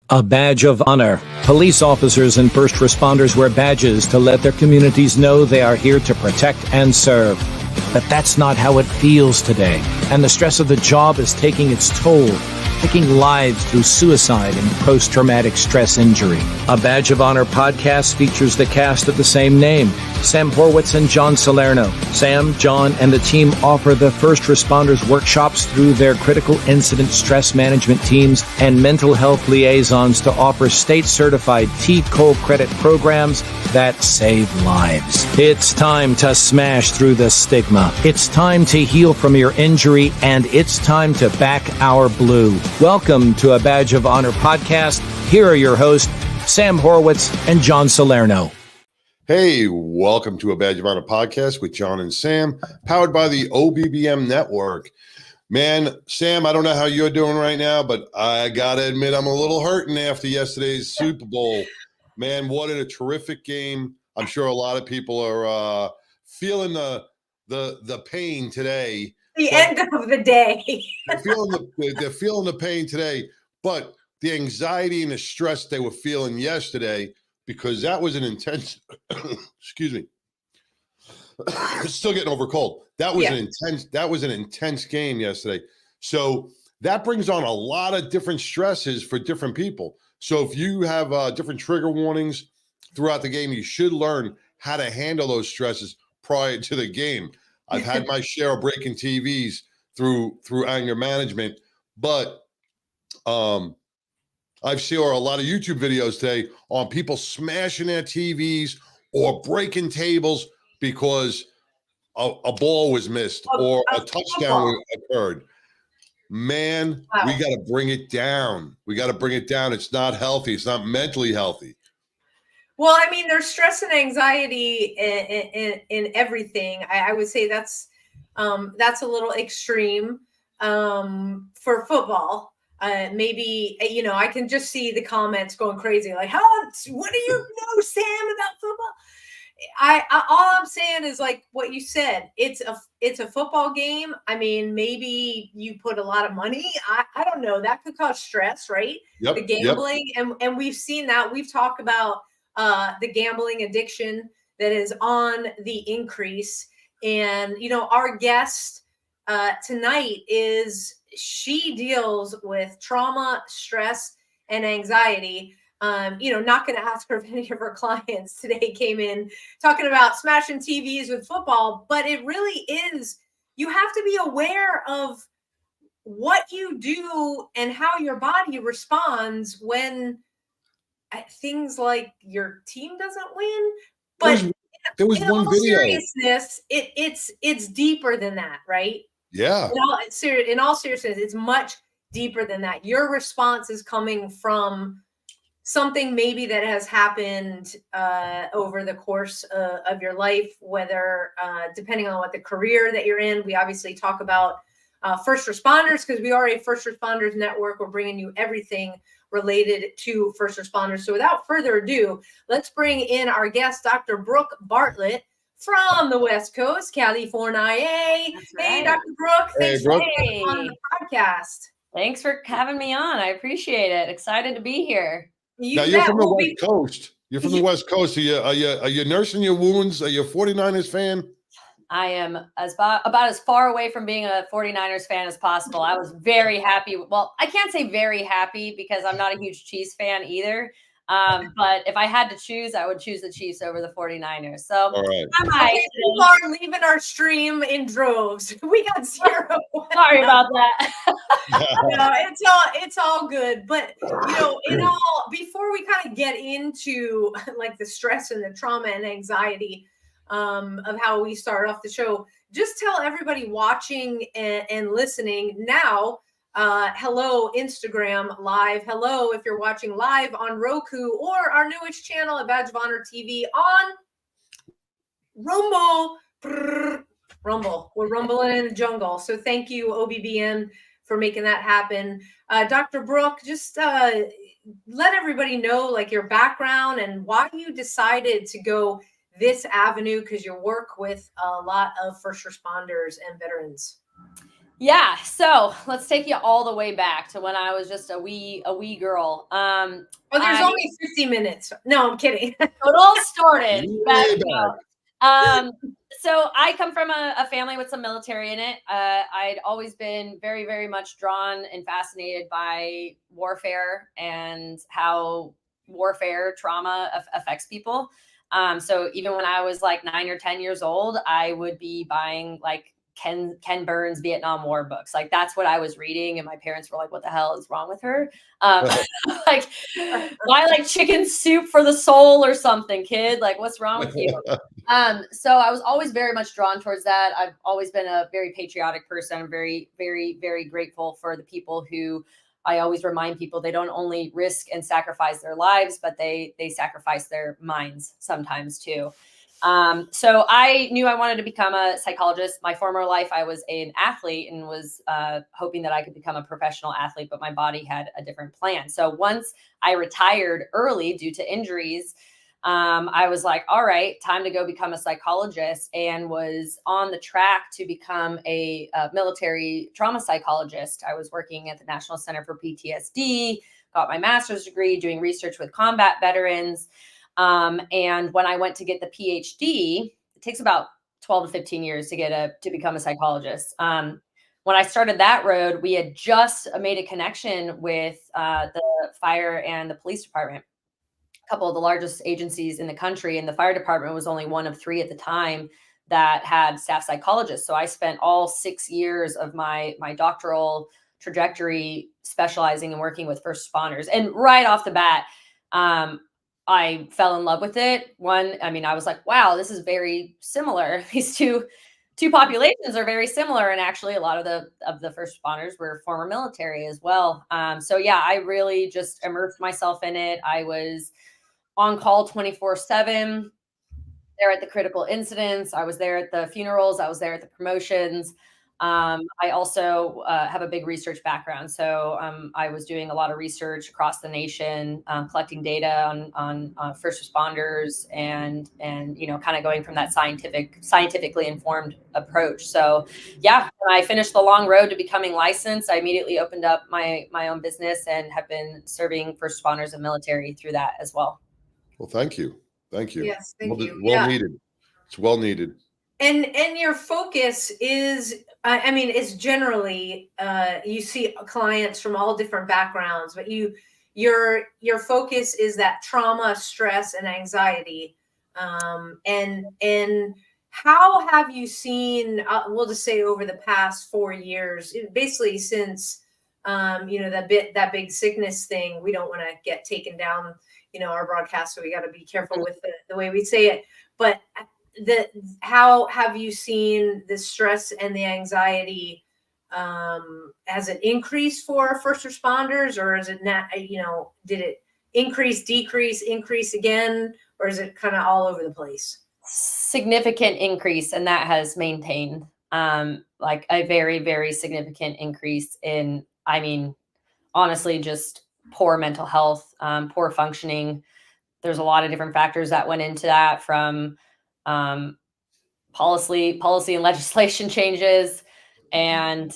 A badge of honor. Police officers and first responders wear badges to let their communities know they are here to protect and serve. But that's not how it feels today, and the stress of the job is taking its toll, taking lives through suicide and post-traumatic stress injury. A Badge of Honor podcast features the cast of the same name, Sam Horwitz and John Salerno. Sam, John, and the team offer the first responders workshops through their critical incident stress management teams and mental health liaisons to offer state-certified T-COLE credit programs that save lives. It's time to smash through the stigma. It's time to heal from your injury, and it's time to back our blue. Welcome to A Badge of Honor podcast. Here are your hosts, Sam Horwitz and John Salerno. Hey, welcome to A Badge of Honor podcast with John and Sam, powered by the OBBM network. Man, Sam, I don't know how you're doing right now, but I got to admit I'm a little hurting after yesterday's Super Bowl. Man, what a terrific game. I'm sure a lot of people are feeling the pain today. The end of the day. they're feeling the pain today, but the anxiety and the stress they were feeling yesterday, because that was an intense, excuse me, still getting over cold. That was an intense game yesterday. So that brings on a lot of different stresses for different people. So if you have different trigger warnings throughout the game, you should learn how to handle those stresses prior to the game. I've had my share of breaking TVs through anger management, but I've seen a lot of YouTube videos today on people smashing their TVs or breaking tables because a ball was missed or a touchdown occurred. Man, wow. We got to bring it down. It's not healthy. It's not mentally healthy. Well, I mean, there's stress and anxiety in everything. I would say that's a little extreme for football. Maybe, I can just see the comments going crazy. Like, what do you know, Sam, about football? All I'm saying is like what you said. It's a football game. I mean, maybe you put a lot of money. I don't know. That could cause stress, right? Yep, the gambling, and we've seen that. We've talked about the gambling addiction that is on the increase. And, our guest tonight she deals with trauma, stress, and anxiety. Not going to ask her if any of her clients today came in talking about smashing TVs with football, but it really is, you have to be aware of what you do and how your body responds when things like your team doesn't win. But there was one video. Seriousness, it's deeper than that, right? Yeah. In all seriousness, it's much deeper than that. Your response is coming from something maybe that has happened over the course of your life, whether depending on what the career that you're in. We obviously talk about first responders because we are a first responders network. We're bringing you everything related to first responders. So without further ado, let's bring in our guest, Dr. Brooke Bartlett from the West Coast, California. Right. Hey, Dr. Brooke. Thanks for being on the podcast. Thanks for having me on. I appreciate it. Excited to be here. You're from the West Coast. You're from the West Coast. Are you nursing your wounds? Are you a 49ers fan? I am about as far away from being a 49ers fan as possible. I was very happy. Well, I can't say very happy because I'm not a huge Chiefs fan either. But if I had to choose, I would choose the Chiefs over the 49ers. So all right. People are leaving our stream in droves. We got 0. Sorry about that. No, it's all good. But before we kind of get into like the stress and the trauma and anxiety of how we start off the show, just tell everybody watching and listening now. Hello, Instagram Live. Hello, if you're watching live on Roku or our newest channel at Badge of Honor TV on Rumble. Rumble. We're rumbling in the jungle. So thank you, OBBN, for making that happen. Dr. Brooke, just let everybody know like your background and why you decided to go this avenue, because you work with a lot of first responders and veterans. Yeah, so let's take you all the way back to when I was just a wee girl. Oh, there's only 50 minutes. No, I'm kidding. So it all started back. Way back. So I come from a family with some military in it. I'd always been very, very much drawn and fascinated by warfare and how warfare trauma affects people. So even when I was like 9 or 10 years old, I would be buying like Ken Burns Vietnam War books. Like that's what I was reading, and my parents were like, "What the hell is wrong with her?" Like, buy like chicken soup for the soul or something, kid. Like, what's wrong with you? So I was always very much drawn towards that. I've always been a very patriotic person. I'm very, very, very grateful for the people who I always remind people they don't only risk and sacrifice their lives, but they sacrifice their minds sometimes too. So I knew I wanted to become a psychologist. My former life, I was an athlete and was hoping that I could become a professional athlete, but my body had a different plan. So once I retired early due to injuries, I was like, all right, time to go become a psychologist, and was on the track to become a military trauma psychologist. I was working at the National Center for PTSD, got my master's degree doing research with combat veterans. And when I went to get the PhD, it takes about 12 to 15 years to become a psychologist. When I started that road, we had just made a connection with the fire and the police department, a couple of the largest agencies in the country. And the fire department was only one of 3 at the time that had staff psychologists. So I spent all 6 years of my doctoral trajectory specializing and working with first responders. And right off the bat, I fell in love with it. I was like, wow, this is very similar. These two populations are very similar. And actually a lot of the first responders were former military as well. So yeah, I really just immersed myself in it. I was on call 24/7 there at the critical incidents. I was there at the funerals. I was there at the promotions. I also have a big research background. So I was doing a lot of research across the nation, collecting data on first responders and kind of going from that scientifically informed approach. So yeah, when I finished the long road to becoming licensed, I immediately opened up my own business and have been serving first responders and military through that as well. Well, thank you. Thank you. Yes, thank you. Well needed. It's well needed. And your focus is, is generally, you see clients from all different backgrounds, but your focus is that trauma, stress, and anxiety. And how have you seen? We'll just say over the past 4 years, basically since that big sickness thing. We don't want to get taken down, our broadcast, so we got to be careful with the way we say it. But how have you seen the stress and the anxiety? Has it increased for first responders, or is it not? Did it increase, decrease, increase again, or is it kind of all over the place? Significant increase, and that has maintained. Like a very, very significant increase in, honestly, just poor mental health, poor functioning. There's a lot of different factors that went into that, from policy and legislation changes, and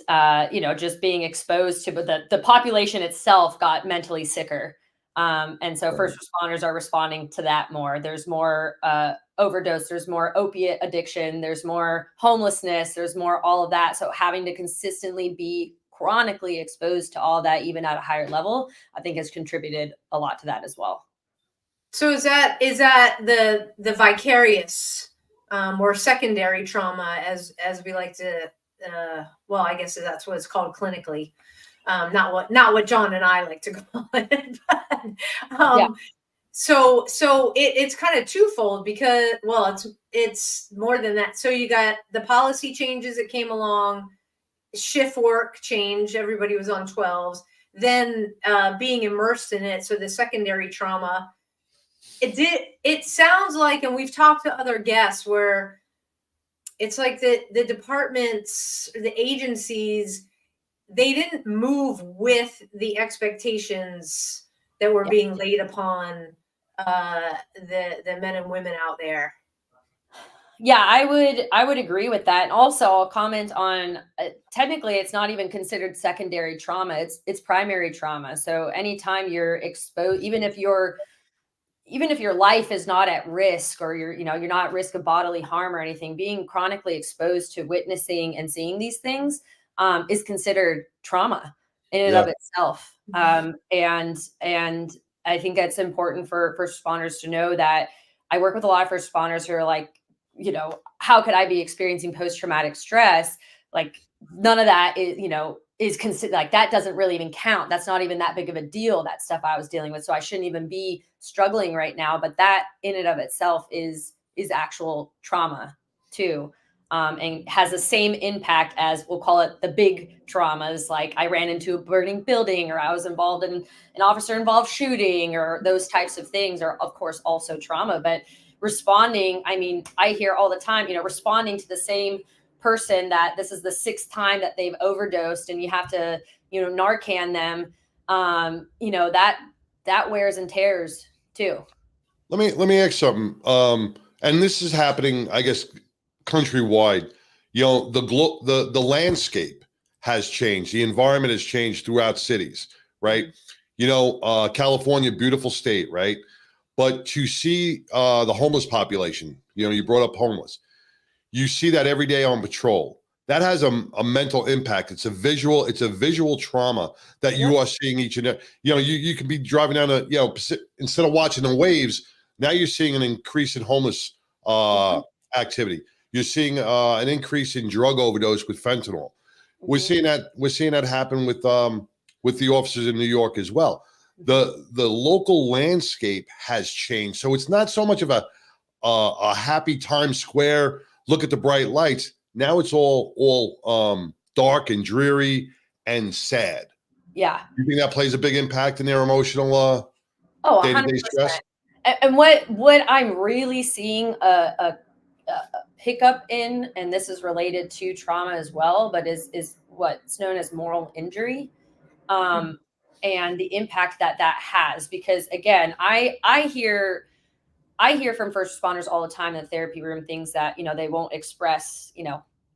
just being exposed to, but the population itself got mentally sicker. And so first responders are responding to that more. There's more overdose, there's more opiate addiction, there's more homelessness, there's more all of that. So having to consistently be chronically exposed to all that, even at a higher level, I think has contributed a lot to that as well. So is that the vicarious or secondary trauma, as we like to, I guess that's what it's called clinically, not what John and I like to call it. But, So it's kind of twofold, because it's more than that. So you got the policy changes that came along, shift work change, everybody was on 12s, then being immersed in it. So the secondary trauma, it sounds like, and we've talked to other guests, where it's like the departments, the agencies, they didn't move with the expectations that were being laid upon the men and women out there. Yeah, I would agree with that. And also I'll comment on technically it's not even considered secondary trauma. It's primary trauma. So anytime you're exposed, even if your life is not at risk, or you're not at risk of bodily harm or anything, being chronically exposed to witnessing and seeing these things is considered trauma in and Yeah. of itself. And I think that's important for first responders to know that. I work with a lot of first responders who are like, how could I be experiencing post-traumatic stress? Like, none of that is considered, like, that doesn't really even count. That's not even that big of a deal, that stuff I was dealing with. So I shouldn't even be struggling right now. But that in and of itself is actual trauma too. And has the same impact as, we'll call it, the big traumas. Like, I ran into a burning building, or I was involved in an officer involved shooting, or those types of things are of course also trauma. But responding, I mean, I hear all the time, responding to the same person that this is the 6th time that they've overdosed, and you have to, Narcan them, that wears and tears too. Let me ask something. And this is happening, I guess, countrywide. The landscape has changed. The environment has changed throughout cities, right? California, beautiful state, right? But to see the homeless population, you brought up homeless. You see that every day on patrol. That has a mental impact. It's a visual trauma that you are seeing each and every. You can be driving down instead of watching the waves, now you're seeing an increase in homeless activity. You're seeing an increase in drug overdose with fentanyl. We're seeing that happen with the officers in New York as well. The local landscape has changed, so it's not so much of a happy Times Square. Look at the bright lights. Now it's all dark and dreary and sad. Yeah. You think that plays a big impact in their emotional day-to-day stress? And what I'm really seeing a pickup in, and this is related to trauma as well, but is what's known as moral injury, and the impact that has. Because again, I hear from first responders all the time in the therapy room things that they won't express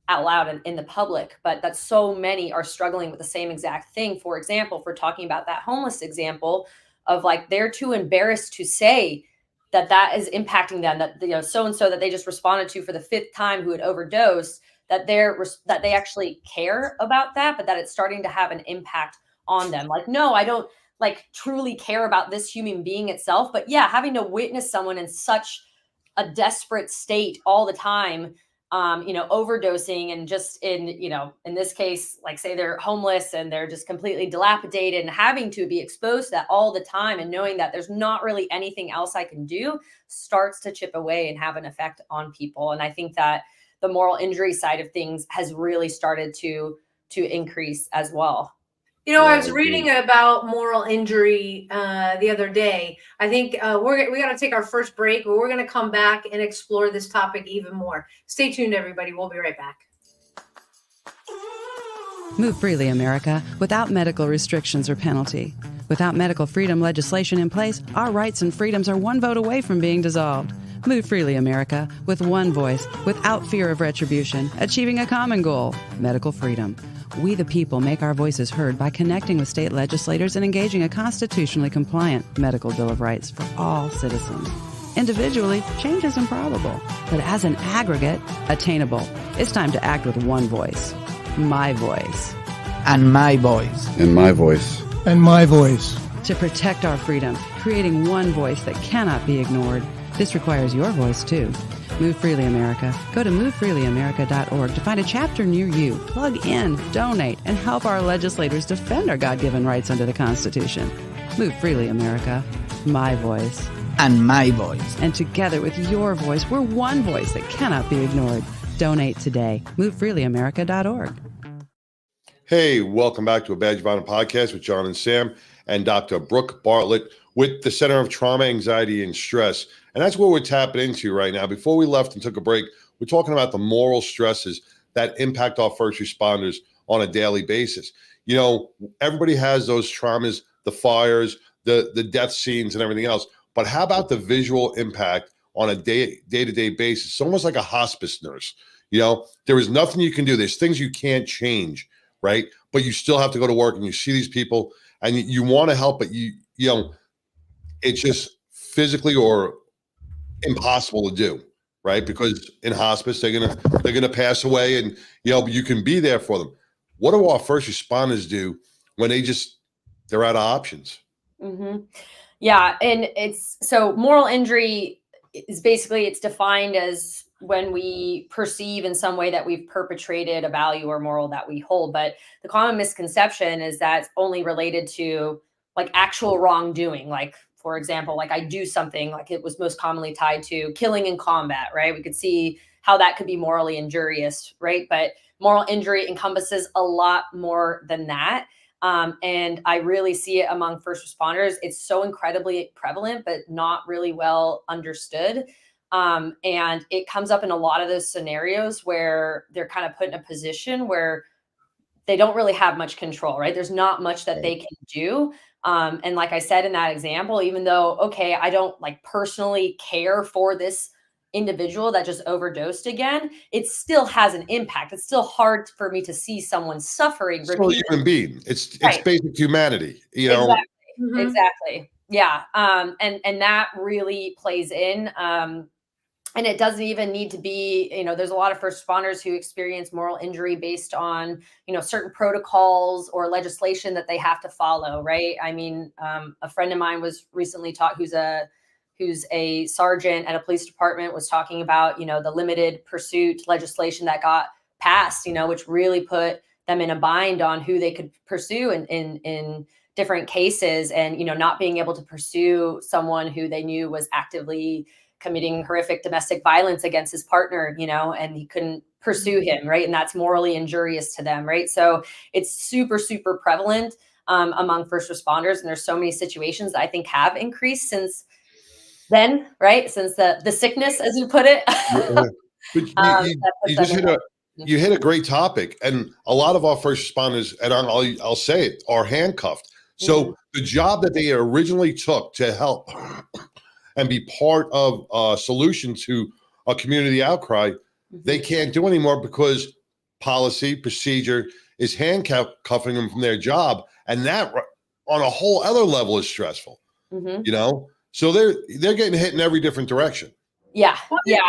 out loud in the public, but that so many are struggling with the same exact thing. For example, if we're talking about that homeless example of, like, they're too embarrassed to say that is impacting them, that so and so that they just responded to for the 5th time who had overdosed, that they actually care about that, but that it's starting to have an impact on them. Like, no, I don't truly care about this human being itself, but yeah, having to witness someone in such a desperate state all the time, overdosing, and just in this case, like, say they're homeless and they're just completely dilapidated, and having to be exposed to that all the time, and knowing that there's not really anything else I can do, starts to chip away and have an effect on people. And I think that the moral injury side of things has really started to increase as well. I was reading about moral injury the other day. I think we got to take our first break, but we're going to come back and explore this topic even more. Stay tuned, everybody. We'll be right back. Move freely, America, without medical restrictions or penalty. Without medical freedom legislation in place, our rights and freedoms are one vote away from being dissolved. Move freely, America, with one voice, without fear of retribution, achieving a common goal: medical freedom. We, the people, make our voices heard by connecting with state legislators and engaging a constitutionally compliant medical Bill of Rights for all citizens. Individually, change is improbable, but as an aggregate, attainable. It's time to act with one voice. My voice. And my voice. And my voice. And my voice. To protect our freedom, creating one voice that cannot be ignored. This requires your voice, too. Move Freely America. Go to movefreelyamerica.org to find a chapter near you. Plug in, donate, and help our legislators defend our God-given rights under the Constitution. Move Freely America. My voice. And my voice. And together with your voice, we're one voice that cannot be ignored. Donate today. MoveFreelyAmerica.org. Hey, welcome back to a Badge of Honor podcast with John and Sam and Dr. Brooke Bartlett with the Center of Trauma, Anxiety, and Stress. And that's what we're tapping into right now. Before we left and took a break, we're talking about the moral stresses that impact our first responders on a daily basis. Everybody has those traumas, the fires, the death scenes, and everything else. But how about the visual impact on a day-to-day basis. It's almost like a hospice nurse. You know, there is nothing you can do. There's things you can't change, right? But you still have to go to work, and you see these people, and you want to help, but you know, it's just physically or impossible to do, right? Because in hospice, they're gonna pass away, and you know, you can be there for them. What do our first responders do when they're out of options? Mm-hmm. Yeah, and so moral injury is basically, it's defined as when we perceive in some way that we've perpetrated a value or moral that we hold. But the common misconception is that it's only related to like actual wrongdoing. Like, for example, like I do something, like it was most commonly tied to killing in combat, right? We could see how that could be morally injurious, right? But moral injury encompasses a lot more than that. And I really see it among first responders. It's so incredibly prevalent, but not really well understood. And it comes up in a lot of those scenarios where they're kind of put in a position where they don't really have much control, right? There's not much that they can do. And like I said in that example, even though, okay, I don't like personally care for this individual that just overdosed again, it still has an impact. It's still hard for me to see someone suffering. Still a human being. It's Right. basic humanity, you know. Exactly. Mhm. Exactly. Yeah. And that really plays in. And it doesn't even need to be, you know, there's a lot of first responders who experience moral injury based on, you know, certain protocols or legislation that they have to follow, right? I mean, a friend of mine was recently taught, who's a sergeant at a police department, was talking about, you know, the limited pursuit legislation that got passed, you know, which really put them in a bind on who they could pursue in different cases, and, you know, not being able to pursue someone who they knew was actively committing horrific domestic violence against his partner, you know, and he couldn't pursue him, right? And that's morally injurious to them, right? So it's super, super prevalent among first responders. And there's so many situations that I think have increased since then, right? Since the sickness, as you put it. Yeah. But you just hit a great topic, and a lot of our first responders, and I'll say it, are handcuffed. So the job that they originally took to help and be part of a solution to a community outcry, they can't do anymore because policy, procedure is handcuffing them from their job. And that on a whole other level is stressful, you know? So they're getting hit in every different direction. Yeah. Yeah.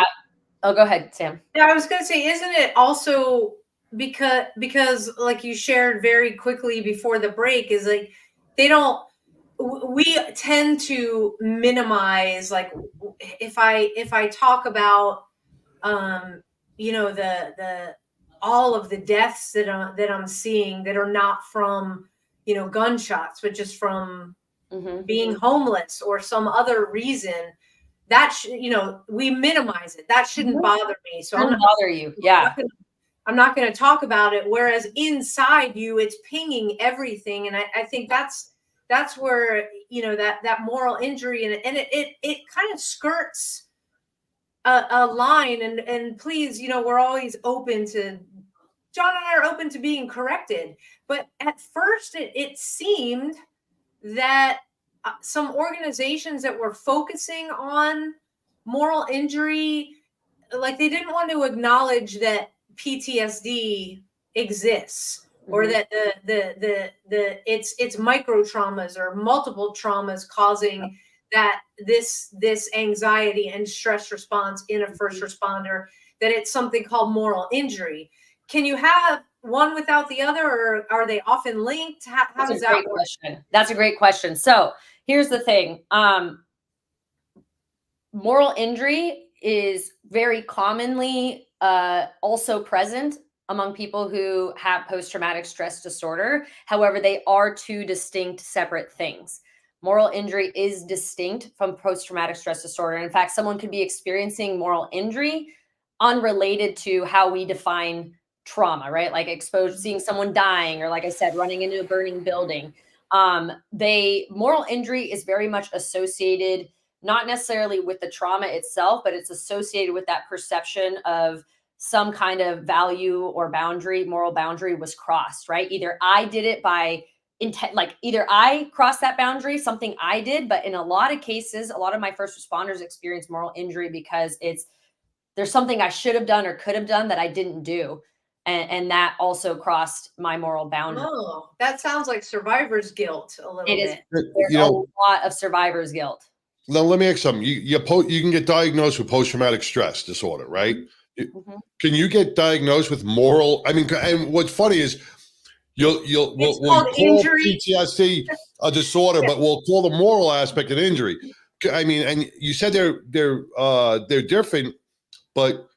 Oh, go ahead, Sam. Yeah, I was going to say, isn't it also because like you shared very quickly before the break, is like we tend to minimize, like if I talk about you know, the all of the deaths that I'm seeing that are not from, you know, gunshots, but just from being homeless or some other reason, that you know, we minimize it. That shouldn't bother me. So I'm not bother you. Yeah. I'm not going to talk about it. Whereas inside you, it's pinging everything. And I think that's where, you know, that moral injury and it kind of skirts a line. And please, you know, we're always open to, John and I are open to being corrected. But at first it seemed that some organizations that were focusing on moral injury, like they didn't want to acknowledge that PTSD exists, or that it's micro traumas or multiple traumas causing that this anxiety and stress response in a first responder, that it's something called moral injury. Can you have one without the other, or are they often linked? How does that work? Question. That's a great question. So here's the thing. Moral injury is very commonly also present among people who have post-traumatic stress disorder. However, they are two distinct, separate things. Moral injury is distinct from post-traumatic stress disorder. In fact, someone could be experiencing moral injury unrelated to how we define trauma, right? Like seeing someone dying, or like I said, running into a burning building. Moral injury is very much associated, not necessarily with the trauma itself, but it's associated with that perception of some kind of value or boundary, moral boundary was crossed, right? Either I did it by like either I crossed that boundary, something I did, but in a lot of cases, a lot of my first responders experience moral injury because there's something I should have done or could have done that I didn't do. And that also crossed my moral boundary. Oh, that sounds like survivor's guilt a little It is. bit. There's a lot of survivor's guilt. Now, let me ask something. You can get diagnosed with post-traumatic stress disorder, right? Mm-hmm. Can you get diagnosed with moral? I mean, and what's funny is we'll call injury. PTSD a disorder, but we'll call the moral aspect an injury. I mean, and you said they're different, but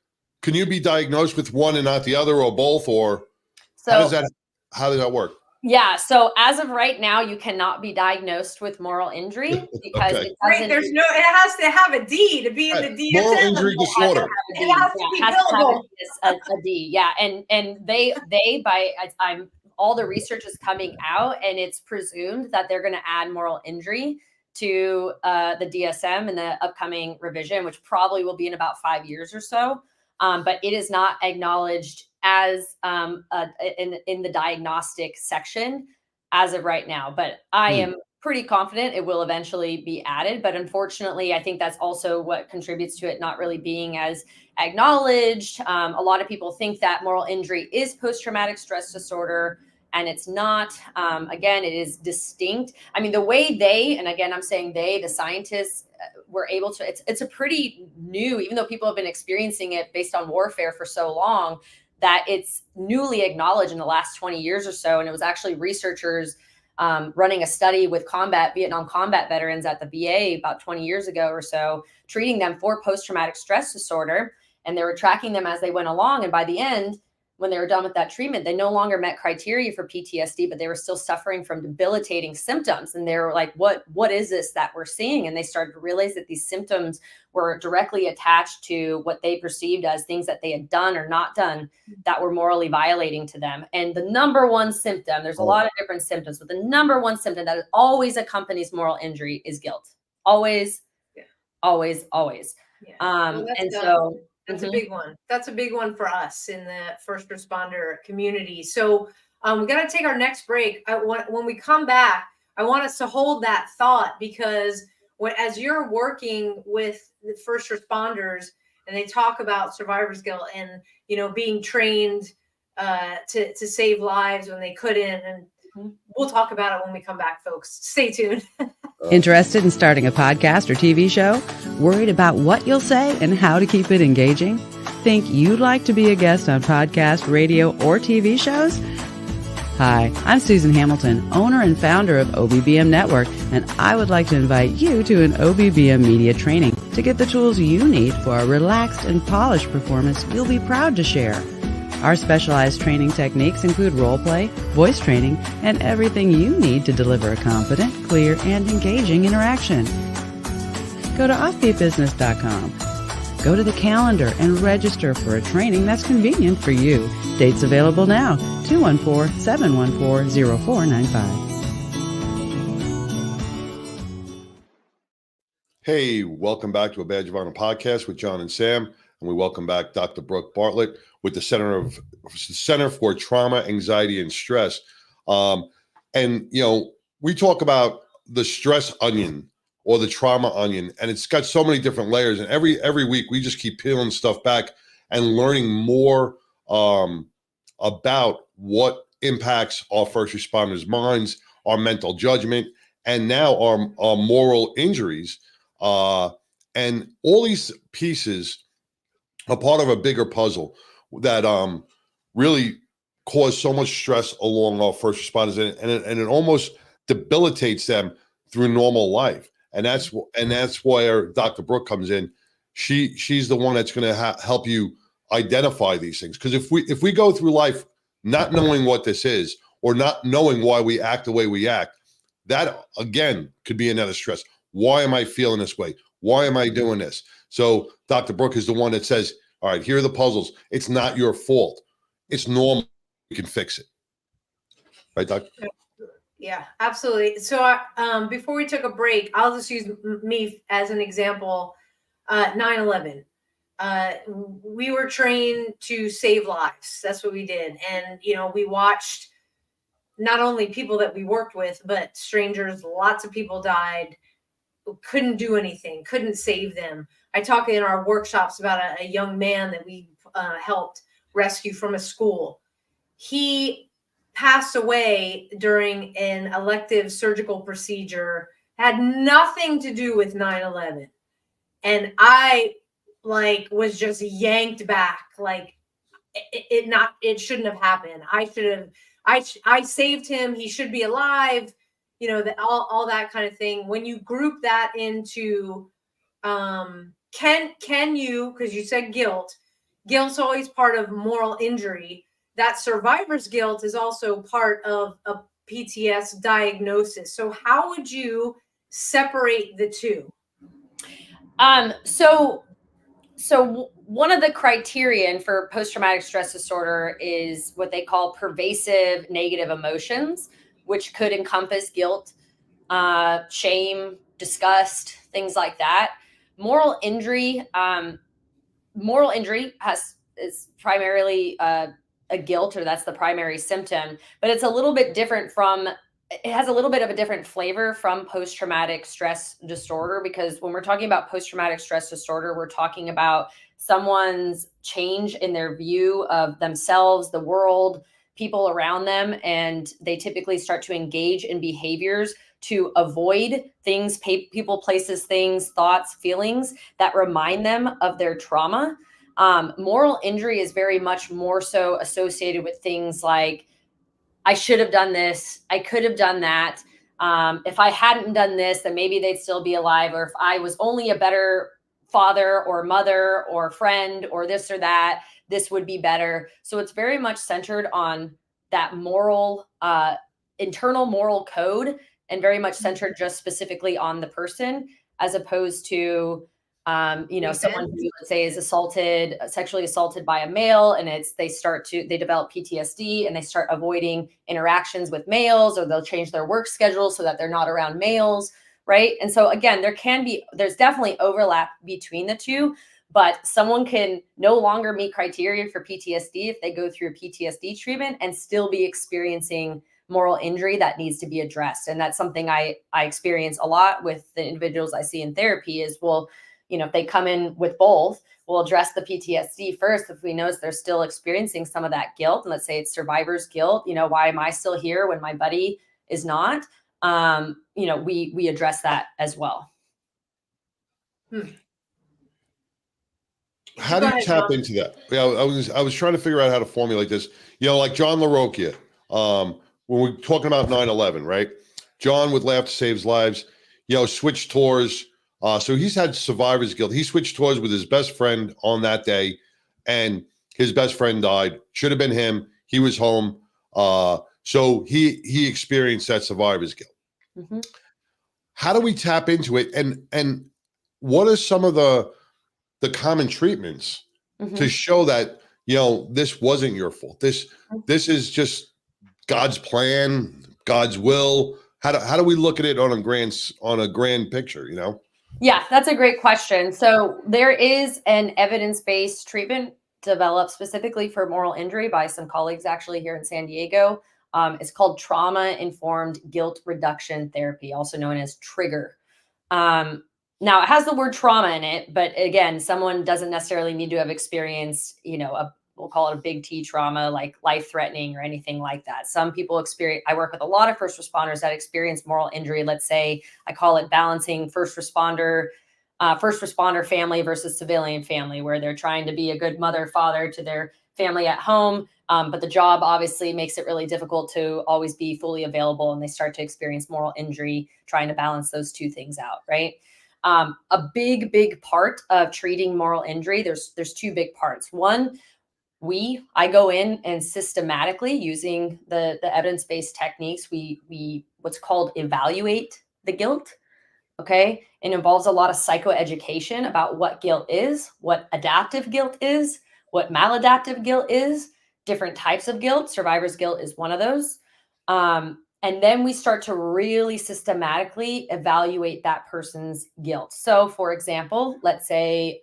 can you be diagnosed with one and not the other, or both, or how does that work? Yeah. So as of right now, you cannot be diagnosed with moral injury because Okay. it doesn't. There's no. It has to have a D to be in the DSM. Moral injury disorder. It has to be billable. A D. Yeah. And I'm all the research is coming out, and it's presumed that they're going to add moral injury to the DSM in the upcoming revision, which probably will be in about 5 years or so. But it is not acknowledged as in the diagnostic section as of right now. But I am pretty confident it will eventually be added. But unfortunately, I think that's also what contributes to it not really being as acknowledged. A lot of people think that moral injury is post-traumatic stress disorder, and it's not. Again, it is distinct. I mean, the way I'm saying the scientists were able to, it's a pretty new, even though people have been experiencing it based on warfare for so long, that it's newly acknowledged in the last 20 years or so. And it was actually researchers running a study with Vietnam combat veterans at the VA about 20 years ago or so, treating them for post-traumatic stress disorder. And they were tracking them as they went along. And by the end, when they were done with that treatment, they no longer met criteria for PTSD, but they were still suffering from debilitating symptoms. And they were like, what is this that we're seeing? And they started to realize that these symptoms were directly attached to what they perceived as things that they had done or not done that were morally violating to them. And the number one symptom, there's a lot of different symptoms, but the number one symptom that always accompanies moral injury is guilt. Always, always, always. Yeah. That's Mm-hmm. a big one. That's a big one for us in the first responder community. So we're going to take our next break. When we come back, I want us to hold that thought, because as you're working with the first responders and they talk about survivor's guilt and, being trained to save lives when they couldn't, and we'll talk about it when we come back, folks. Stay tuned. Interested in starting a podcast or TV show? Worried about what you'll say and how to keep it engaging? Think you'd like to be a guest on podcast, radio, or TV shows? Hi, I'm Susan Hamilton, owner and founder of OBBM Network, and I would like to invite you to an OBBM media training to get the tools you need for a relaxed and polished performance you'll be proud to share. Our specialized training techniques include role play, voice training, and everything you need to deliver a confident, clear, and engaging interaction. Go to offbeatbusiness.com. Go to the calendar and register for a training that's convenient for you. Dates available now, 214-714-0495. Hey, welcome back to A Badge of Honor podcast with John and Sam. And we welcome back Dr. Brooke Bartlett with the Center for Trauma, Anxiety, and Stress. And we talk about the stress onion or the trauma onion, and it's got so many different layers. And every week we just keep peeling stuff back and learning more about what impacts our first responders' minds, our mental judgment, and now our moral injuries. And all these pieces are part of a bigger puzzle that really cause so much stress along our first responders, and it almost debilitates them through normal life. And that's where Dr. Brooke comes in. She's the one that's going to help you identify these things. Because if we go through life not knowing what this is, or not knowing why we act the way we act, that again could be another stress. Why am I feeling this way? Why am I doing this? So Dr. Brooke is the one that says, all right, here are the puzzles. It's not your fault. It's normal. You can fix it. Right, Doc? Yeah, absolutely. So before we took a break, I'll just use me as an example. 9/11. We were trained to save lives. That's what we did. And, we watched not only people that we worked with, but strangers. Lots of people died, couldn't do anything, couldn't save them. I talk in our workshops about a young man that we helped rescue from a school. He passed away during an elective surgical procedure, had nothing to do with 9/11. And I was just yanked back. It shouldn't have happened. I saved him. He should be alive. All that kind of thing. When you group that into, can you, because you said guilt's always part of moral injury. That survivor's guilt is also part of a PTS diagnosis. So how would you separate the two? So one of the criterion for post-traumatic stress disorder is what they call pervasive negative emotions, which could encompass guilt, shame, disgust, things like that. Moral injury is primarily a guilt, or that's the primary symptom, but it's a little bit different it has a little bit of a different flavor from post-traumatic stress disorder, because when we're talking about post-traumatic stress disorder, we're talking about someone's change in their view of themselves, the world, people around them, and they typically start to engage in behaviors to avoid things, people, places, things, thoughts, feelings that remind them of their trauma. Moral injury is very much more so associated with things like, I should have done this, I could have done that. If I hadn't done this, then maybe they'd still be alive. Or if I was only a better father or mother or friend or this or that, this would be better. So it's very much centered on that moral, internal moral code, and very much centered just specifically on the person, as opposed to someone who, let's say, is sexually assaulted by a male, and they develop PTSD and they start avoiding interactions with males, or they'll change their work schedule so that they're not around males. Right. And so again, there's definitely overlap between the two, but someone can no longer meet criteria for PTSD if they go through a PTSD treatment and still be experiencing moral injury that needs to be addressed. And that's something I experience a lot with the individuals I see in therapy is, if they come in with both, we'll address the PTSD first. If we notice they're still experiencing some of that guilt, and let's say it's survivor's guilt, why am I still here when my buddy is not? We address that as well. How do you tap into that? Yeah, I was trying to figure out how to formulate this. Like John LaRocchia, when we're talking about 9/11, right? John would laugh to save his lives, switch tours. So he's had survivor's guilt. He switched tours with his best friend on that day, and his best friend died. Should have been him. He was home. So he experienced that survivor's guilt. Mm-hmm. How do we tap into it? And what are some of the common treatments to show that, this wasn't your fault? This is just God's plan, God's will. How do we look at it on a grand picture, Yeah, that's a great question. So there is an evidence-based treatment developed specifically for moral injury by some colleagues actually here in San Diego. It's called trauma-informed guilt reduction therapy, also known as TRIGGER. Now it has the word trauma in it, but again, someone doesn't necessarily need to have experienced, we'll call it a big T trauma, like life-threatening or anything like that. Some people I work with a lot of first responders that experience moral injury. Let's say, I call it balancing first responder family versus civilian family, where they're trying to be a good mother, father to their family at home. But the job obviously makes it really difficult to always be fully available, and they start to experience moral injury, trying to balance those two things out, right? A big part of treating moral injury, there's two big parts. One, I go in and systematically, using the evidence-based techniques, we what's called evaluate the guilt. Okay. It involves a lot of psychoeducation about what guilt is, what adaptive guilt is, what maladaptive guilt is, different types of guilt. Survivor's guilt is one of those. And then we start to really systematically evaluate that person's guilt. So for example, let's say,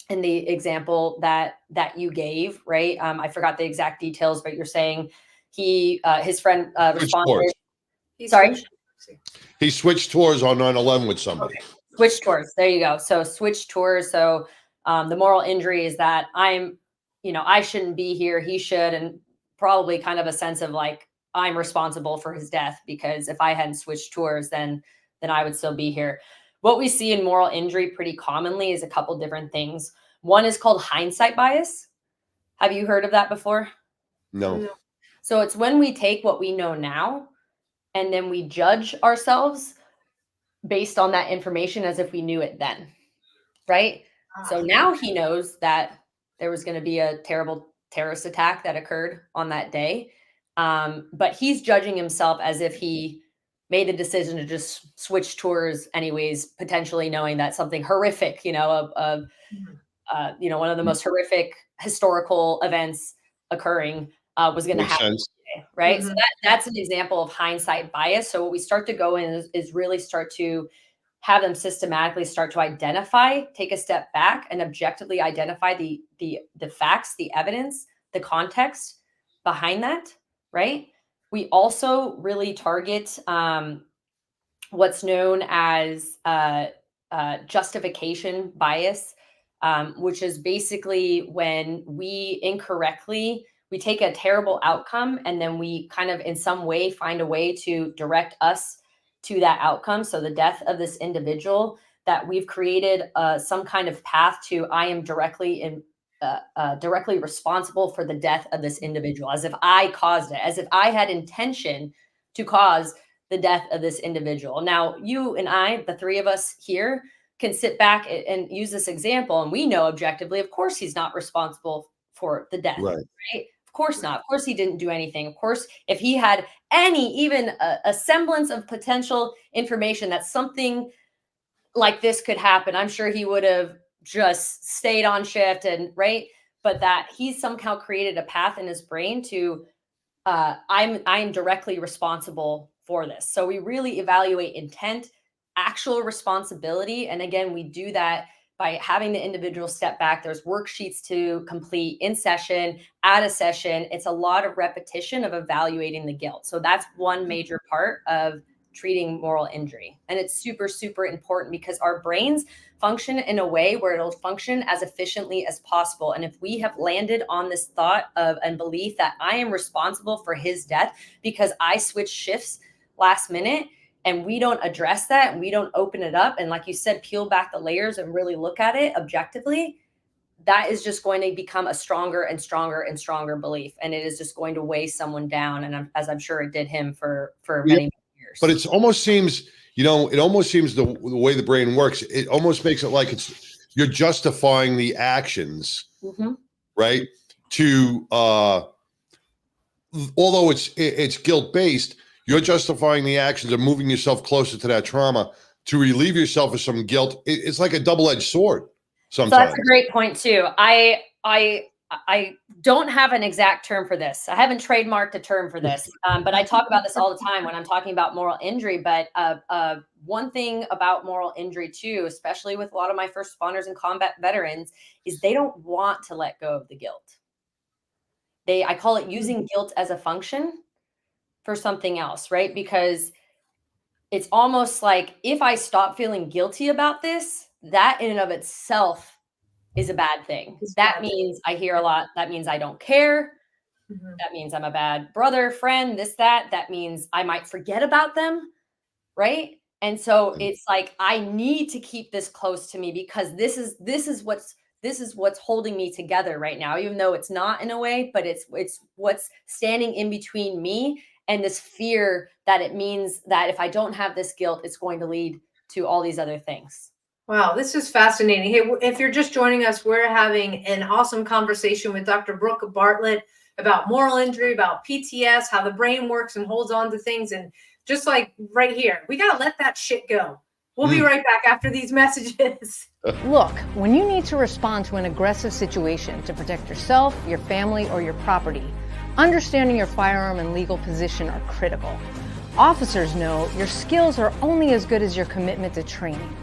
in the example that you gave, right? I forgot the exact details, but you're saying, his friend responded. tours. Sorry? He switched tours on 9/11 with somebody. Okay. Switch tours. There you go. So switch tours. So the moral injury is that I shouldn't be here. He should, and probably kind of a sense of like, I'm responsible for his death because if I hadn't switched tours, then I would still be here. What we see in moral injury pretty commonly is a couple different things. One is called hindsight bias. Have you heard of that before? No. So it's when we take what we know now and then we judge ourselves based on that information as if we knew it then, right? So now he knows that there was going to be a terrible terrorist attack that occurred on that day. But he's judging himself as if he made the decision to just switch tours anyways, potentially knowing that something horrific, one of the most horrific historical events occurring was going to happen. Right. Mm-hmm. So that's an example of hindsight bias. So what we start to go in is really start to have them systematically start to identify, take a step back and objectively identify the facts, the evidence, the context behind that. Right. We also really target what's known as justification bias, which is basically when we take a terrible outcome and then we kind of in some way find a way to direct us to that outcome. So the death of this individual, that we've created some kind of path to, I am directly responsible for the death of this individual, as if I caused it, as if I had intention to cause the death of this individual. Now, you and I, the three of us here, can sit back and use this example, and we know objectively, of course, he's not responsible for the death, right? Of course not. Of course, he didn't do anything. Of course, if he had even a semblance of potential information that something like this could happen, I'm sure he would have just stayed on shift and right. But that he's somehow created a path in his brain to, I'm directly responsible for this. So we really evaluate intent, actual responsibility. And again, we do that by having the individual step back. There's worksheets to complete in session, at a session. It's a lot of repetition of evaluating the guilt. So that's one major part of treating moral injury. And it's super, super important because our brains function in a way where it'll function as efficiently as possible. And if we have landed on this thought of and belief that I am responsible for his death because I switched shifts last minute, and we don't address that and we don't open it up and, like you said, peel back the layers and really look at it objectively, that is just going to become a stronger and stronger and stronger belief. And it is just going to weigh someone down. And as I'm sure it did him for many years. But it almost seems, the way the brain works, it almost makes it like you're justifying the actions, right? To, although it's guilt-based, you're justifying the actions of moving yourself closer to that trauma to relieve yourself of some guilt. It's like a double-edged sword sometimes. So that's a great point too. I don't have an exact term for this. I haven't trademarked a term for this, but I talk about this all the time when I'm talking about moral injury. But one thing about moral injury too, especially with a lot of my first responders and combat veterans, is they don't want to let go of the guilt. I call it using guilt as a function for something else, right? Because it's almost like if I stop feeling guilty about this, that in and of itself is a bad thing. That means I hear a lot. That means I don't care. That means I'm a bad brother, friend, this, that. That means I might forget about them, right? And so it's like, I need to keep this close to me because this is what's holding me together right now, even though it's not in a way, but it's what's standing in between me and this fear that it means that if I don't have this guilt, it's going to lead to all these other things. Wow, this is fascinating. Hey, if you're just joining us, we're having an awesome conversation with Dr. Brooke Bartlett about moral injury, about PTS, how the brain works and holds on to things. And just like right here, we got to let that shit go. We'll be right back after these messages. Look, when you need to respond to an aggressive situation to protect yourself, your family, or your property, understanding your firearm and legal position are critical. Officers know your skills are only as good as your commitment to training.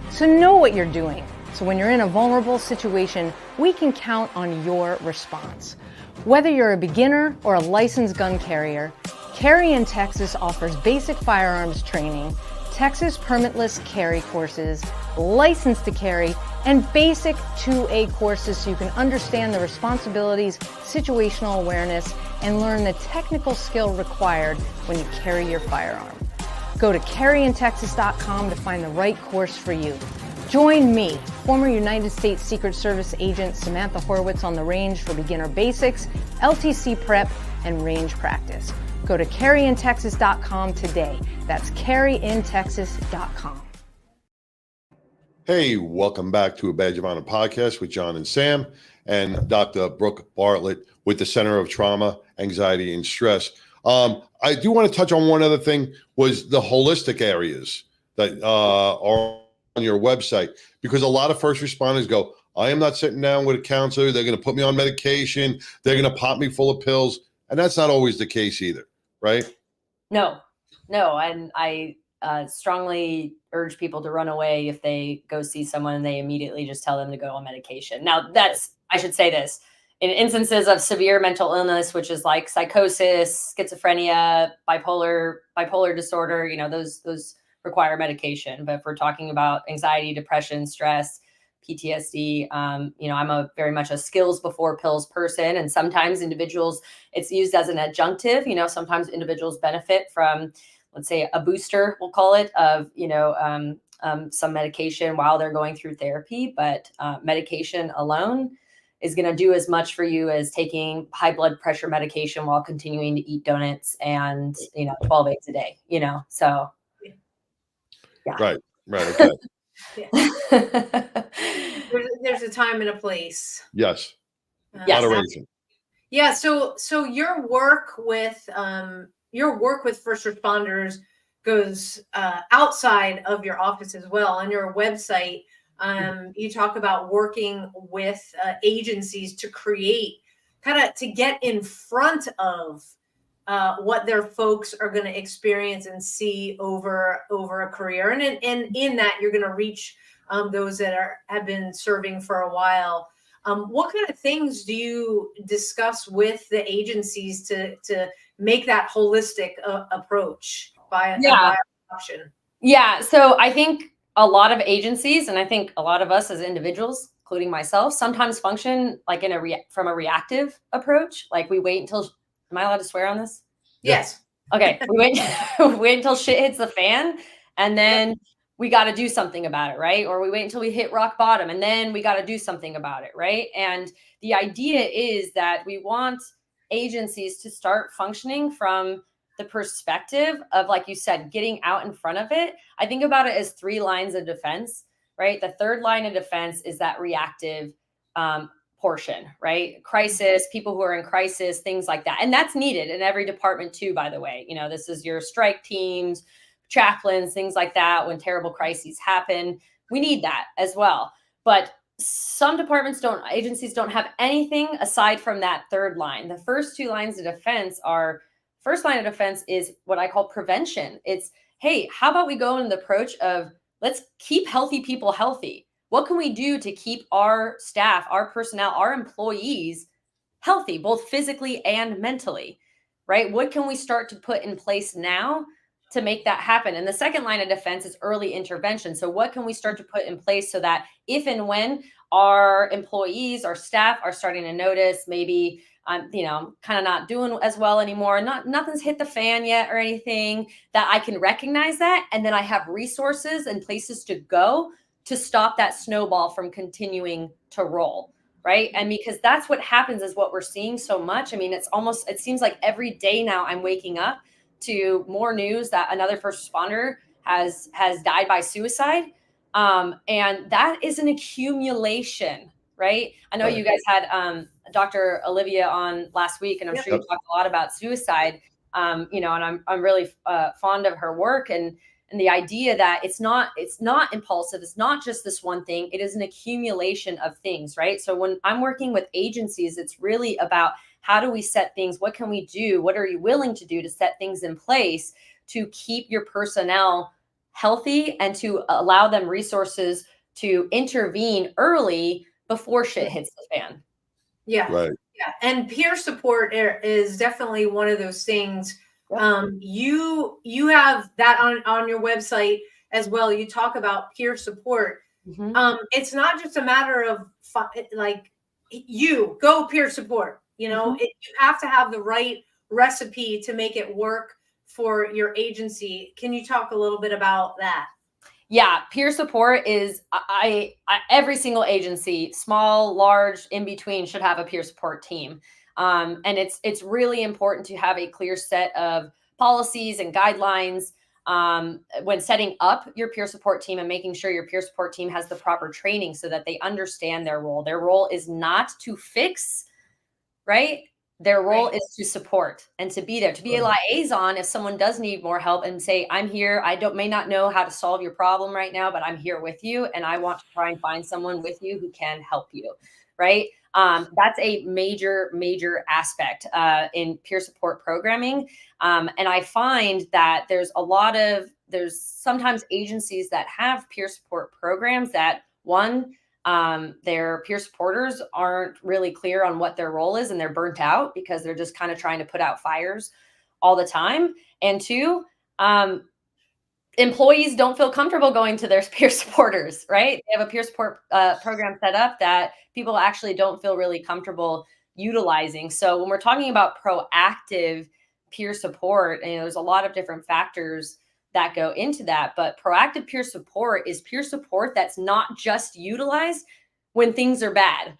So know what you're doing. So when you're in a vulnerable situation, we can count on your response. Whether you're a beginner or a licensed gun carrier, Carry in Texas offers basic firearms training, Texas permitless carry courses, license to carry, and basic 2A courses so you can understand the responsibilities, situational awareness, and learn the technical skill required when you carry your firearm. Go to carryintexas.com to find the right course for you. Join me, former United States Secret Service agent Samantha Horwitz, on the range for beginner basics, LTC prep, and range practice. Go to carryintexas.com today. That's carryintexas.com. Hey, welcome back to a Badge of Honor podcast with John and Sam and Dr. Brooke Bartlett with the Center of Trauma, Anxiety, and Stress. I do want to touch on one other thing, was the holistic areas that are on your website, because a lot of first responders go, I am not sitting down with a counselor. They're going to put me on medication. They're going to pop me full of pills. And that's not always the case either, right? No. And I strongly urge people to run away if they go see someone and they immediately just tell them to go on medication. Now, I should say this, in instances of severe mental illness, which is like psychosis, schizophrenia, bipolar disorder, those require medication. But if we're talking about anxiety, depression, stress, PTSD, I'm very much a skills before pills person. And sometimes it's used as an adjunctive. Sometimes individuals benefit from, let's say, a booster, we'll call it, of, some medication while they're going through therapy. But medication alone is going to do as much for you as taking high blood pressure medication while continuing to eat donuts and, 12 eggs a day, so. Yeah. Right. Okay. Yeah. There's a time and a place. Yes. Yes. Moderation. Yeah. So your work with first responders goes outside of your office as well. On your website, you talk about working with agencies to create, to get in front of what their folks are going to experience and see over a career. And in that, you're going to reach those that have been serving for a while. What kind of things do you discuss with the agencies to make that holistic approach by option? Yeah. So I think a lot of agencies, and I think a lot of us as individuals, including myself, sometimes function like from a reactive approach. Like we wait until, am I allowed to swear on this? Yes. Okay. We wait until shit hits the fan, and then we got to do something about it, right? Or we wait until we hit rock bottom, and then we got to do something about it, right? And the idea is that we want agencies to start functioning from the perspective of, like you said, getting out in front of it. I think about it as 3 lines of defense, right? The third line of defense is that reactive portion, right? Crisis, people who are in crisis, things like that. And that's needed in every department too, by the way. This is your strike teams, chaplains, things like that. When terrible crises happen, we need that as well. But some agencies don't have anything aside from that third line. The first 2 lines of defense first line of defense is what I call prevention. It's, hey, how about we go in the approach of, let's keep healthy people healthy. What can we do to keep our staff, our personnel, our employees healthy, both physically and mentally, right? What can we start to put in place now to make that happen? And the second line of defense is early intervention. So what can we start to put in place so that if and when our employees, our staff are starting to notice, maybe I'm kind of not doing as well anymore, nothing's hit the fan yet or anything, that I can recognize that. And then I have resources and places to go to stop that snowball from continuing to roll, right? And because that's what happens, is what we're seeing so much. I mean, it seems like every day now I'm waking up to more news that another first responder has died by suicide. And that is an accumulation, right? I know you guys had Dr. Olivia on last week, and I'm sure you talked a lot about suicide, and I'm really fond of her work and the idea that it's not impulsive. It's not just this one thing. It is an accumulation of things, right? So when I'm working with agencies, it's really about, how do we set things? What can we do? What are you willing to do to set things in place to keep your personnel healthy and to allow them resources to intervene early before shit hits the fan? Yeah. Right. Yeah, and peer support is definitely one of those things. Yep. You have that on your website as well. You talk about peer support. It's not just a matter of like you go peer support. You have to have the right recipe to make it work for your agency. Can you talk a little bit about that? Yeah, peer support is I every single agency, small, large, in between, should have a peer support team. And it's really important to have a clear set of policies and guidelines when setting up your peer support team, and making sure your peer support team has the proper training so that they understand their role. Their role is not to fix, right? Their role is to support and to be there, to be a liaison if someone does need more help, and say, I'm here. I may not know how to solve your problem right now, but I'm here with you. And I want to try and find someone with you who can help you. Right. That's a major, major aspect in peer support programming. And I find that there's sometimes agencies that have peer support programs that, one, their peer supporters aren't really clear on what their role is, and they're burnt out because they're just kind of trying to put out fires all the time. And two, employees don't feel comfortable going to their peer supporters, right? They have a peer support program set up that people actually don't feel really comfortable utilizing. So when we're talking about proactive peer support, and there's a lot of different factors that go into that, but proactive peer support is peer support that's not just utilized when things are bad.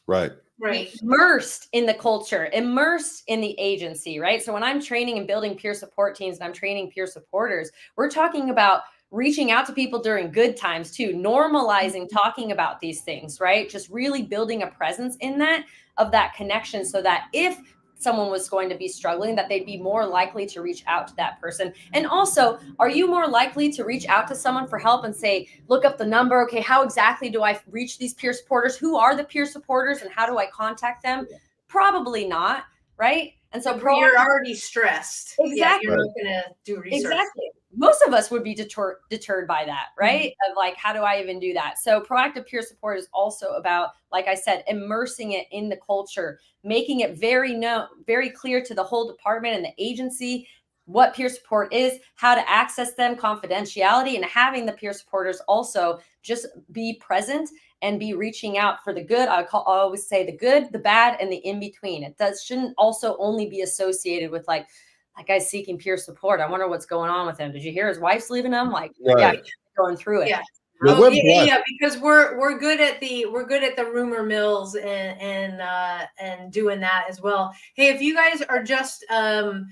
Right. Immersed in the culture, immersed in the agency, right? So when I'm training and building peer support teams and I'm training peer supporters, we're talking about reaching out to people during good times too, normalizing talking about these things, right? Just really building a presence in that, of that connection, so that if someone was going to be struggling, that they'd be more likely to reach out to that person. And also, are you more likely to reach out to someone for help and say, look up the number? Okay, how exactly do I reach these peer supporters? Who are the peer supporters and how do I contact them? Probably not, right? And so you're already stressed. Exactly. Yeah, you're not going to do research. Exactly. Most of us would be deterred by that, right? Of like, how do I even do that? So proactive peer support is also about, like I said, immersing it in the culture, making it very clear to the whole department and the agency what peer support is, how to access them, confidentiality, and having the peer supporters also just be present and be reaching out for the good. I always say the good, the bad, and the in-between. It shouldn't also only be associated with like, that guy's seeking peer support. I wonder what's going on with him. Did you hear his wife's leaving him? Like, yeah, going through it. Yeah. Well, yeah, because we're good at the rumor mills and doing that as well. Hey, if you guys are just or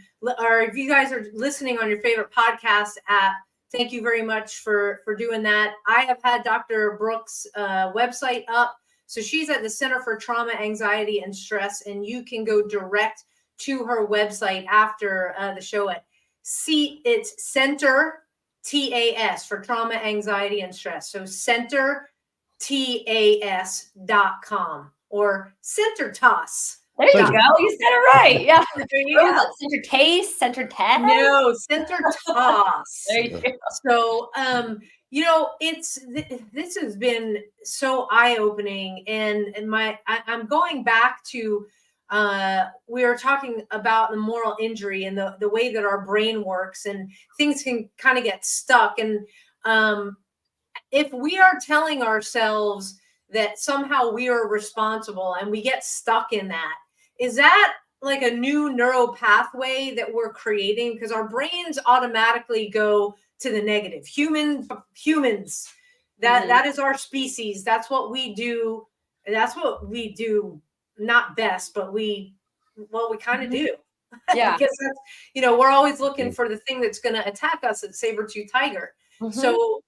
if you guys are listening on your favorite podcast app, thank you very much for doing that. I have had Dr. Brooke's website up. So she's at the Center for Trauma, Anxiety, and Stress, and you can go direct to her website after the show it's Center TAS for Trauma, Anxiety, and Stress. So centertas.com or CenterTAS. There you go. You said it right. Yeah. Center Taste, Center Test. No, CenterTAS. There you go. So, this has been so eye-opening, and I'm going back to we were talking about the moral injury and the way that our brain works, and things can kind of get stuck. And if we are telling ourselves that somehow we are responsible and we get stuck in that, is that like a new neural pathway that we're creating? Because our brains automatically go to the negative. Humans, that is our species. That's what we do. That's what we do. Not best, but we kind of do. Yeah. Because that's, we're always looking for the thing that's going to attack us at saber-tooth tiger. So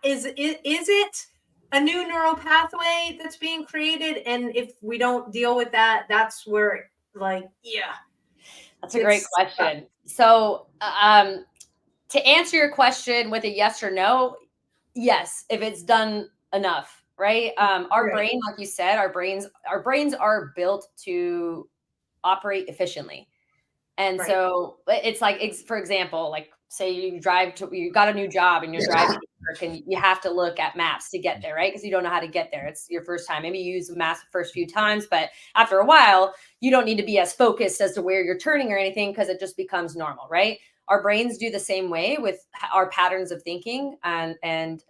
is it a new neural pathway that's being created? And if we don't deal with that, that's where that's a great question. So to answer your question with a yes or no, yes, if it's done enough. Right. Our brain, like you said, our brains are built to operate efficiently. And so it's like, for example, like say you got a new job and you're driving to work and you have to look at maps to get there, right? Because you don't know how to get there. It's your first time. Maybe you use the maps the first few times, but after a while, you don't need to be as focused as to where you're turning or anything because it just becomes normal, right? Our brains do the same way with our patterns of thinking and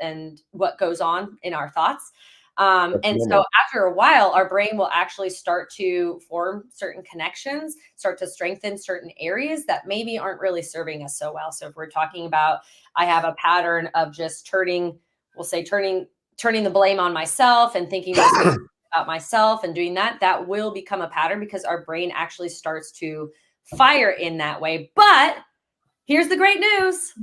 what goes on in our thoughts. And so after a while, our brain will actually start to form certain connections, start to strengthen certain areas that maybe aren't really serving us so well. So if we're talking about, I have a pattern of just turning the blame on myself and thinking about myself and doing that will become a pattern because our brain actually starts to fire in that way. But here's the great news.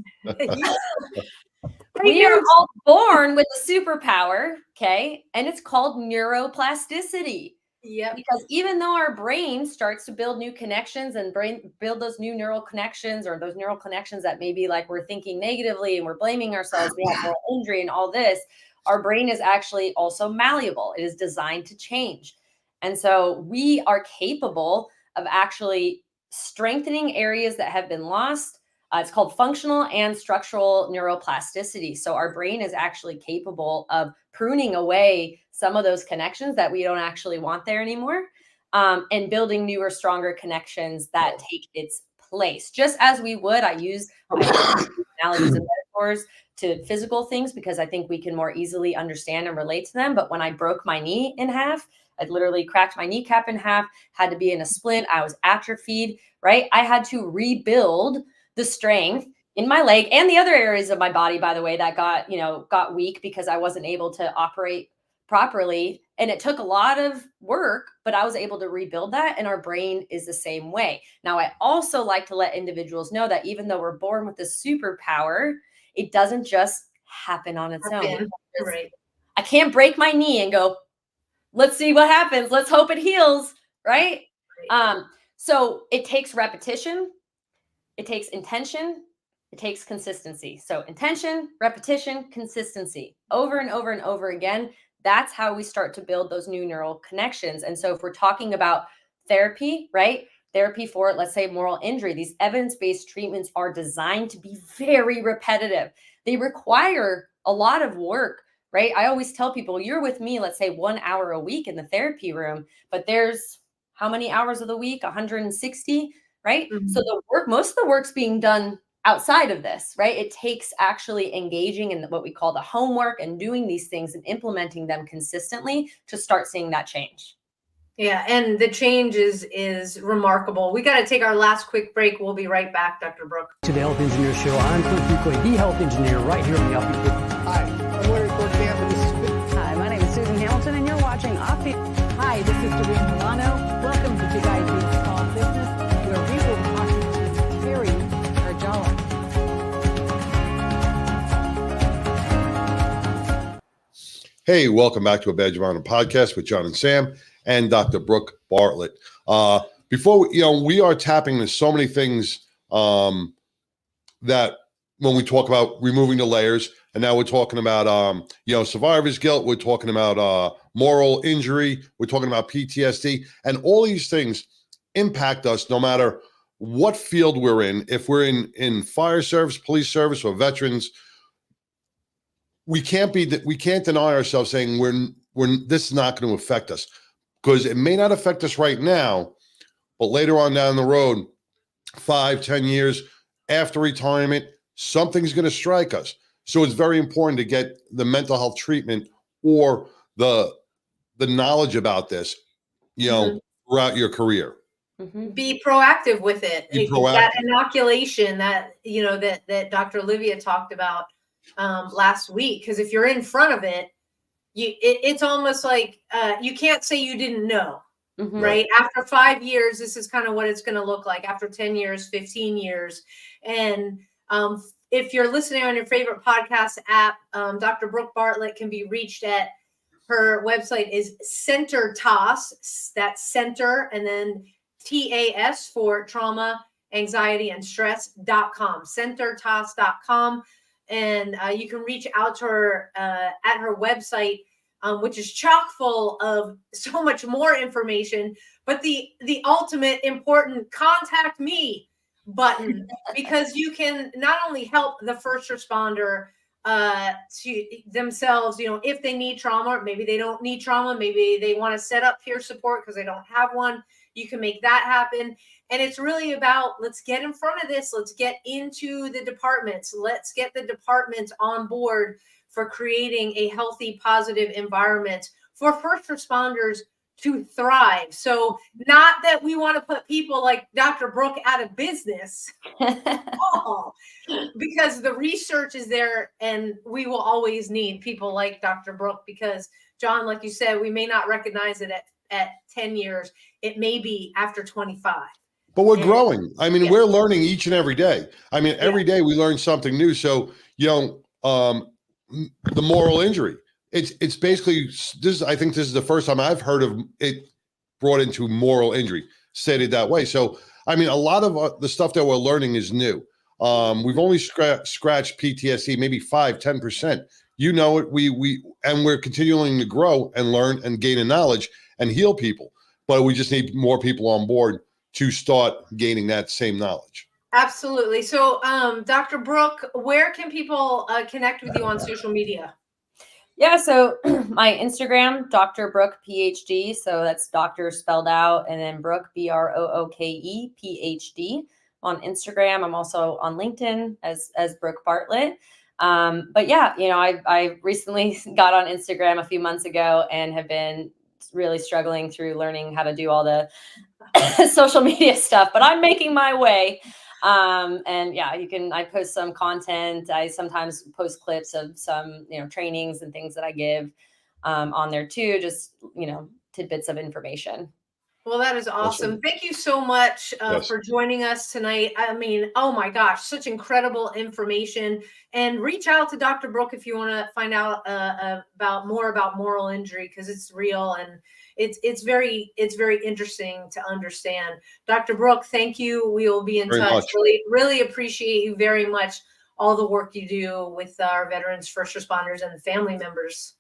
We are all born with a superpower, okay? And it's called neuroplasticity. Yeah. Because even though our brain starts to build new connections and build those new neural connections or those neural connections that maybe like we're thinking negatively and we're blaming ourselves, we have moral injury and all this, our brain is actually also malleable. It is designed to change. And so we are capable of actually strengthening areas that have been lost. It's called functional and structural neuroplasticity. So our brain is actually capable of pruning away some of those connections that we don't actually want there anymore, and building newer, stronger connections that take its place. Just as we would, I use analogies and metaphors to physical things because I think we can more easily understand and relate to them. But when I broke my knee in half, I literally cracked my kneecap in half, had to be in a splint. I was atrophied, right? I had to rebuild the strength in my leg and the other areas of my body, by the way, that got weak because I wasn't able to operate properly. And it took a lot of work, but I was able to rebuild that. And our brain is the same way. Now, I also like to let individuals know that even though we're born with this superpower, it doesn't just happen on its own. Right. I can't break my knee and go, let's see what happens. Let's hope it heals. Right. So it takes repetition. It takes intention. It takes consistency. So intention, repetition, consistency over and over and over again. That's how we start to build those new neural connections. And so if we're talking about therapy, right? Therapy for, let's say, moral injury, these evidence-based treatments are designed to be very repetitive. They require a lot of work, right? I always tell people, you're with me, let's say 1 hour a week in the therapy room, but there's how many hours of the week? 160, right? Mm-hmm. So most of the work's being done outside of this, right? It takes actually engaging in what we call the homework and doing these things and implementing them consistently to start seeing that change. Yeah, and the change is remarkable. We got to take our last quick break. We'll be right back, Dr. Brooke. To the Health Engineer Show, I'm Cliff Buckley, the health engineer right here on the Offbeat 50. Hi, I'm Larry Cortez. Hi, my name is Susan Hamilton, and you're watching Offbeat. Hi, this is Doreen Milano. Welcome to Big Ideas Small Business, where we will talk to Terry Arjala. Hey, welcome back to a Badge of Honor podcast with John and Sam and Dr. Brooke Bartlett. Before we are tapping into so many things that when we talk about removing the layers, and now we're talking about survivor's guilt, we're talking about moral injury, we're talking about PTSD, and all these things impact us no matter what field we're in. If we're in fire service, police service, or veterans, we can't deny ourselves saying this is not going to affect us, because it may not affect us right now, but later on down the road, 5-10 years after retirement, something's going to strike us. So it's very important to get the mental health treatment or the knowledge about this, throughout your career. Mm-hmm. Be proactive with it. Be proactive. That inoculation that that Dr. Olivia talked about last week, because if you're in front of it, it's almost like you can't say you didn't know. Mm-hmm. Right? After 5 years, this is kind of what it's going to look like. After 10 years, 15 years. And if you're listening on your favorite podcast app, Dr. Brooke Bartlett can be reached at, her website is Center TAS. That's center and then TAS for trauma, anxiety, and stress.com. CenterTAS.com. And you can reach out to her at her website, which is chock full of so much more information. But the ultimate important contact me button, because you can not only help the first responder to themselves, if they need trauma, or maybe they don't need trauma, maybe they want to set up peer support because they don't have one. You can make that happen. And it's really about, let's get in front of this. Let's get into the departments. Let's get the departments on board for creating a healthy, positive environment for first responders to thrive. So not that we want to put people like Dr. Brooke out of business, because the research is there and we will always need people like Dr. Brooke, because John, like you said, we may not recognize it at 10 years. It may be after 25. But we're growing. I mean, we're learning each and every day. I mean, every day we learn something new. So, the moral injury, it's basically this. I think this is the first time I've heard of it brought into moral injury, stated that way. So, I mean, a lot of the stuff that we're learning is new. We've only scratched PTSD, maybe 5-10%. And we're continuing to grow and learn and gain in knowledge and heal people. But we just need more people on board to start gaining that same knowledge. Absolutely. So, Dr. Brooke, where can people connect with you on social media? Yeah, so my Instagram, Dr. Brooke PhD. So that's doctor spelled out, and then Brooke, Brooke PhD on Instagram. I'm also on LinkedIn as Brooke Bartlett. But yeah, I recently got on Instagram a few months ago and have been really struggling through learning how to do all the social media stuff, but I'm making my way. And yeah, I post some content. I sometimes post clips of some, trainings and things that I give on there too, just, tidbits of information. Well, that is awesome. Thank you so much for joining us tonight. I mean, oh my gosh, such incredible information. And reach out to Dr. Brooke if you want to find out more about moral injury, because it's real and it's very interesting to understand. Dr. Brooke, thank you. We will be in touch. Really appreciate you very much. All the work you do with our veterans, first responders, and family members.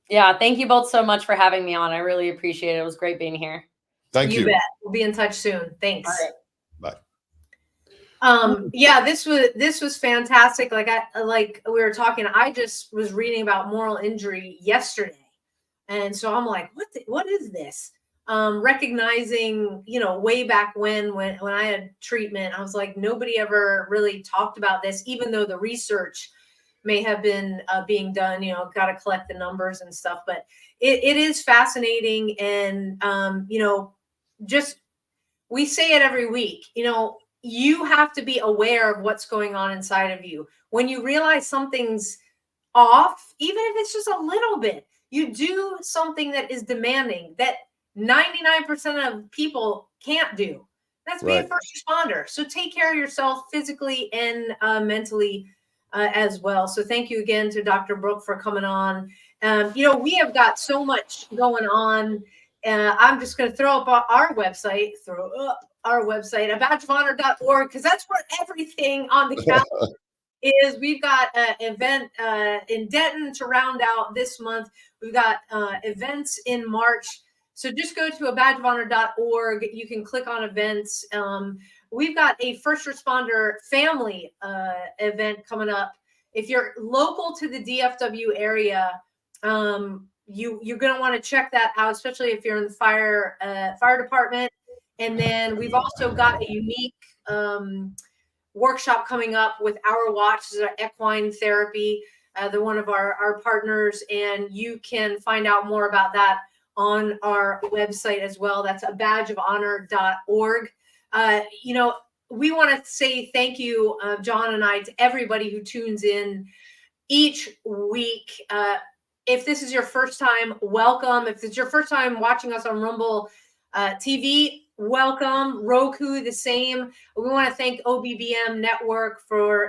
Yeah, thank you both so much for having me on. I really appreciate it. It was great being here. Thank you. You bet. We'll be in touch soon. Thanks. All right. Bye. Yeah, this was fantastic. Like we were talking, I just was reading about moral injury yesterday. And so I'm like, what is this? Recognizing, way back when I had treatment, I was like, nobody ever really talked about this, even though the research may have been being done, got to collect the numbers and stuff, but it is fascinating. And, just, we say it every week, you have to be aware of what's going on inside of you. When you realize something's off, even if it's just a little bit, you do something that is demanding that 99% of people can't do. That's being a first responder. So take care of yourself physically and mentally as well. So thank you again to Dr. Brooke for coming on. We have got so much going on. I'm just going to throw up our website, badgeofhonor.org, because that's where everything on the calendar is. We've got an event in Denton to round out this month. We've got events in March. So just go to badgeofhonor.org. You can click on events. We've got a first responder family event coming up. If you're local to the DFW area, you're going to want to check that out, especially if you're in the fire department. And then we've also got a unique workshop coming up with Our Watch, equine therapy. They're one of our partners, and you can find out more about that on our website as well. That's badgeofhonor.org. We want to say thank you, John and I, to everybody who tunes in each week. If this is your first time, welcome. If it's your first time watching us on Rumble TV, welcome. Roku, the same. We want to thank OBBM Network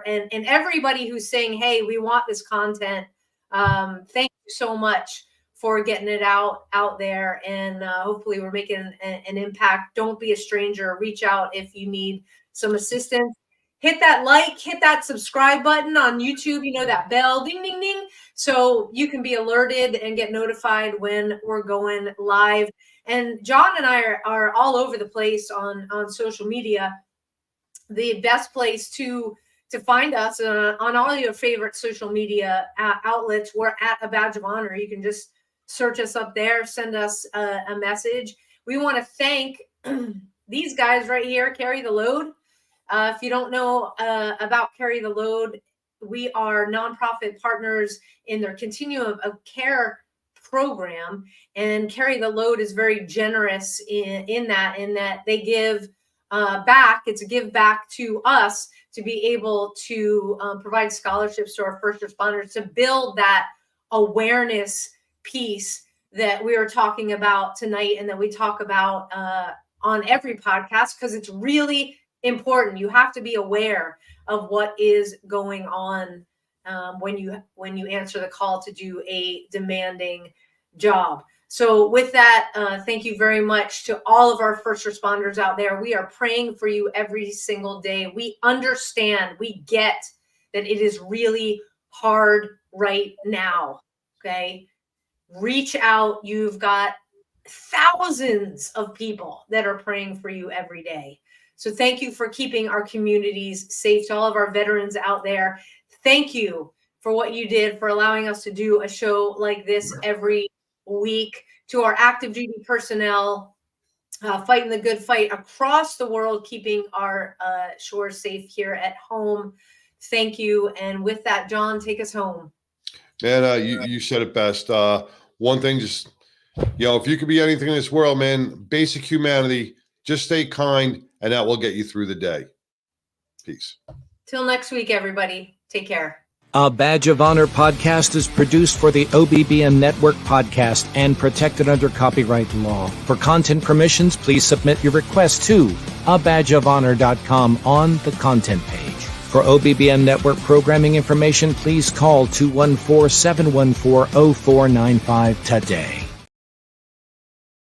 and everybody who's saying, hey, we want this content. Thank you so much for getting it out there. And hopefully we're making an impact. Don't be a stranger. Reach out if you need some assistance. Hit that like, hit that subscribe button on YouTube, that bell, ding, ding, ding, so you can be alerted and get notified when we're going live. And John and I are all over the place on social media. The best place to to find us on all your favorite social media outlets. We're at A Badge of Honor. You can just search us up there, send us a message. We want to thank these guys right here, Carry the Load. If you don't know about Carry the Load, we are nonprofit partners in their Continuum of Care program, and Carry the Load is very generous in that they give back. It's a give back to us to be able to provide scholarships to our first responders to build that awareness piece that we are talking about tonight and that we talk about on every podcast, because it's really important. You have to be aware of what is going on when you answer the call to do a demanding job. So with that, thank you very much to all of our first responders out there. We are praying for you every single day. We understand, we get that it is really hard right now. Okay. Reach out. You've got thousands of people that are praying for you every day. So thank you for keeping our communities safe. To all of our veterans out there, thank you for what you did, for allowing us to do a show like this every week. To our active duty personnel fighting the good fight across the world, keeping our shores safe here at home, thank you. And with that, John, take us home. Man, you said it best. One thing, just, if you could be anything in this world, man, basic humanity, just stay kind, and that will get you through the day. Peace. Till next week, everybody. Take care. A Badge of Honor podcast is produced for the OBBN Network podcast and protected under copyright law. For content permissions, please submit your request to abadgeofhonor.com on the content page. For OBBN Network programming information, please call 214-714-0495 today.